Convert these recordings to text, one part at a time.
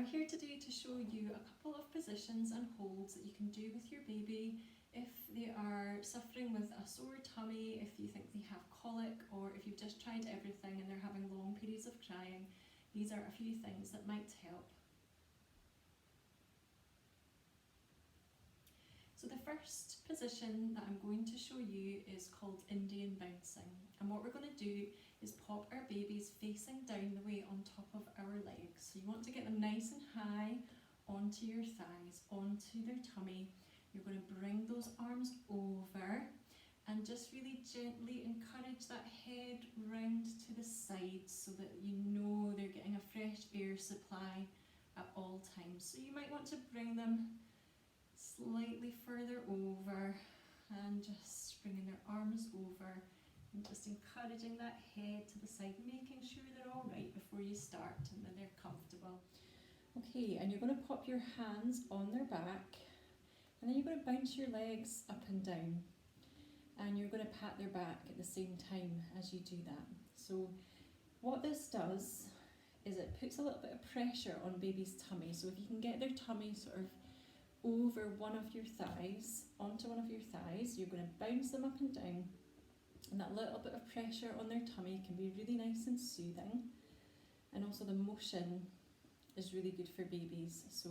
I'm here today to show you a couple of positions and holds that you can do with your baby if they are suffering with a sore tummy, if you think they have colic, or if you've just tried everything and they're having long periods of crying. These are a few things that might help. So the first position that I'm going to show you is called Indian bouncing, and what we're going to do is pop our babies facing down the way on top of our legs. So you want to get them nice and high onto your thighs, onto their tummy. You're going to bring those arms over and just really gently encourage that head round to the side so that you know they're getting a fresh air supply at all times. So you might want to bring them slightly further over and just bringing their arms over and just encouraging that head to the side, making sure they're all right before you start and that they're comfortable. Okay, and you're going to pop your hands on their back, and then you're going to bounce your legs up and down, and you're going to pat their back at the same time as you do that. So what this does is it puts a little bit of pressure on baby's tummy. So if you can get their tummy sort of over one of your thighs, onto one of your thighs, you're going to bounce them up and down, and that little bit of pressure on their tummy can be really nice and soothing. And also the motion is really good for babies. So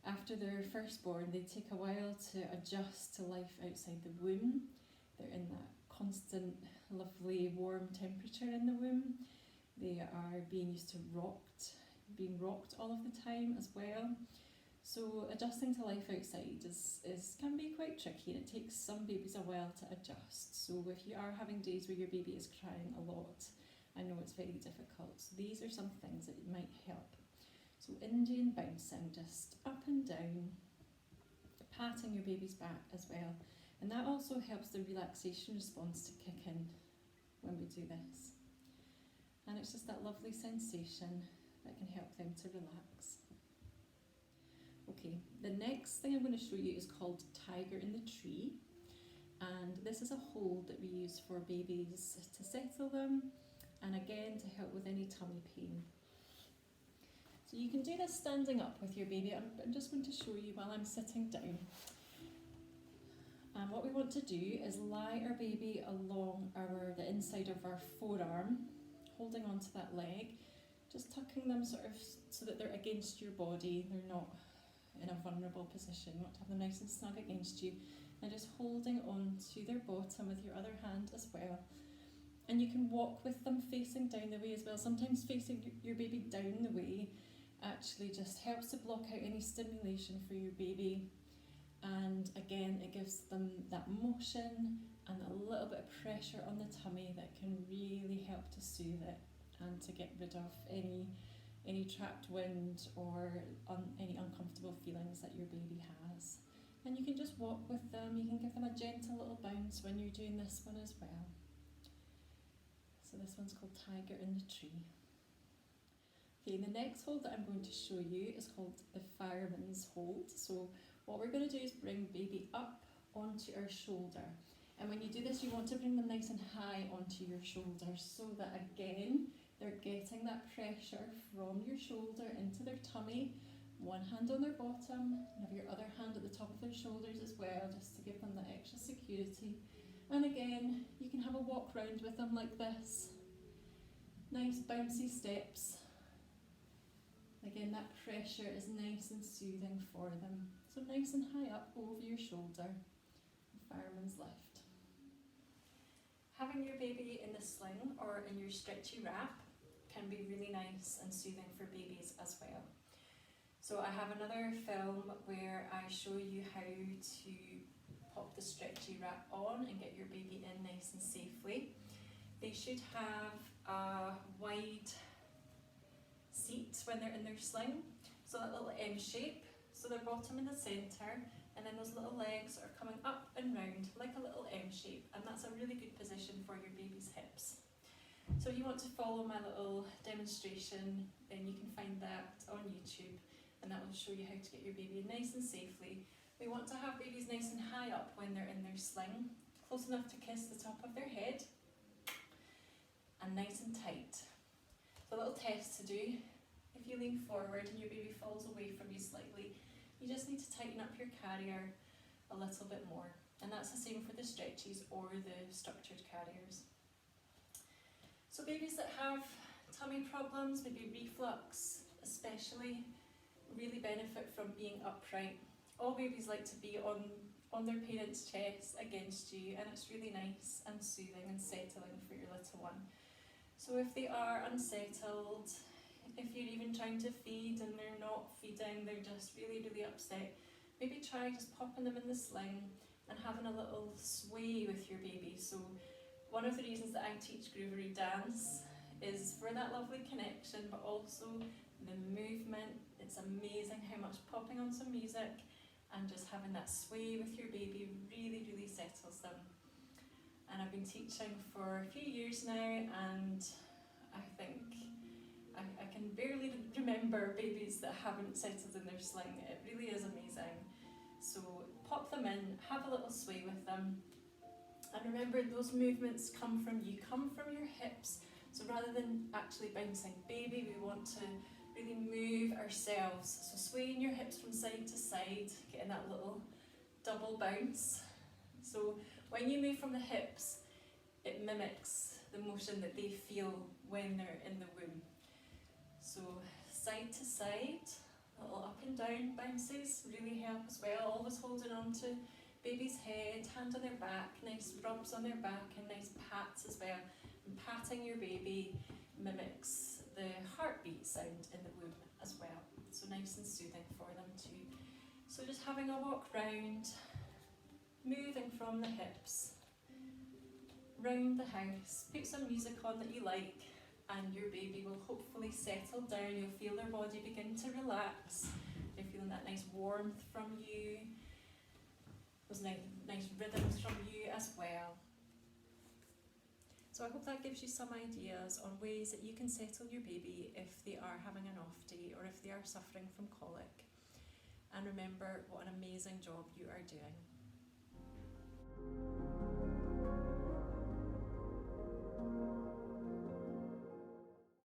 after they're first born, they take a while to adjust to life outside the womb. They're in that constant, lovely, warm temperature in the womb. They are being used to being rocked all of the time as well. So adjusting to life outside can be quite tricky, and it takes some babies a while to adjust. So if you are having days where your baby is crying a lot, I know it's very difficult. So these are some things that might help. So Indian bouncing, just up and down, patting your baby's back as well. And that also helps the relaxation response to kick in when we do this. And it's just that lovely sensation that can help them to relax. Okay, the next thing I'm going to show you is called Tiger in the Tree, and this is a hold that we use for babies to settle them and again to help with any tummy pain. So you can do this standing up with your baby. I'm just going to show you while I'm sitting down. And what we want to do is lie our baby along the inside of our forearm, holding onto that leg, just tucking them sort of so that they're against your body, they're not in a vulnerable position. You want to have them nice and snug against you, and just holding on to their bottom with your other hand as well. And you can walk with them facing down the way as well. Sometimes facing your baby down the way actually just helps to block out any stimulation for your baby, and again it gives them that motion and a little bit of pressure on the tummy that can really help to soothe it and to get rid of any trapped wind or any uncomfortable feelings that your baby has. And you can just walk with them, you can give them a gentle little bounce when you're doing this one as well. So this one's called Tiger in the Tree. Okay, the next hold that I'm going to show you is called the Fireman's Hold. So what we're going to do is bring baby up onto our shoulder. And when you do this, you want to bring them nice and high onto your shoulders so that again, they're getting that pressure from your shoulder into their tummy. One hand on their bottom, and have your other hand at the top of their shoulders as well, just to give them that extra security. And again, you can have a walk round with them like this. Nice bouncy steps. Again, that pressure is nice and soothing for them. So nice and high up over your shoulder. Fireman's lift. Having your baby in the sling or in your stretchy wrap can be really nice and soothing for babies as well. So I have another film where I show you how to pop the stretchy wrap on and get your baby in nice and safely. They should have a wide seat when they're in their sling, so that little M shape, so their bottom in the centre, and then those little legs are coming up and round like a little M shape, and that's a really good position for your baby's hips. So if you want to follow my little demonstration, then you can find that on YouTube, and that will show you how to get your baby nice and safely. We want to have babies nice and high up when they're in their sling, close enough to kiss the top of their head, and nice and tight. So a little test to do. If you lean forward and your baby falls away from you slightly, you just need to tighten up your carrier a little bit more. And that's the same for the stretchies or the structured carriers. So babies that have tummy problems, maybe reflux especially, really benefit from being upright. All babies like to be on their parents' chest against you, and it's really nice and soothing and settling for your little one. So if they are unsettled, if you're even trying to feed and they're not feeding, they're just really, really upset, maybe try just popping them in the sling and having a little sway with your baby. So one of the reasons that I teach Groovery dance is for that lovely connection, but also the movement. It's amazing how much popping on some music and just having that sway with your baby really, really settles them. And I've been teaching for a few years now, and I think I can barely remember babies that haven't settled in their sling. It really is amazing. So pop them in, have a little sway with them, and remember those movements come from you, come from your hips. So rather than actually bouncing baby, we want to really move ourselves. So swaying your hips from side to side, getting that little double bounce. So when you move from the hips, it mimics the motion that they feel when they're in the womb. So side to side, little up and down bounces really help as well. Always holding on to baby's head, hand on their back, nice rubs on their back and nice pats as well. And patting your baby mimics the heartbeat sound in the womb as well. So nice and soothing for them too. So just having a walk round, moving from the hips, round the house, put some music on that you like, and your baby will hopefully settle down. You'll feel their body begin to relax. They're feeling that nice warmth from you, those nice rhythms from you as well. So I hope that gives you some ideas on ways that you can settle your baby if they are having an off day or if they are suffering from colic. And remember what an amazing job you are doing.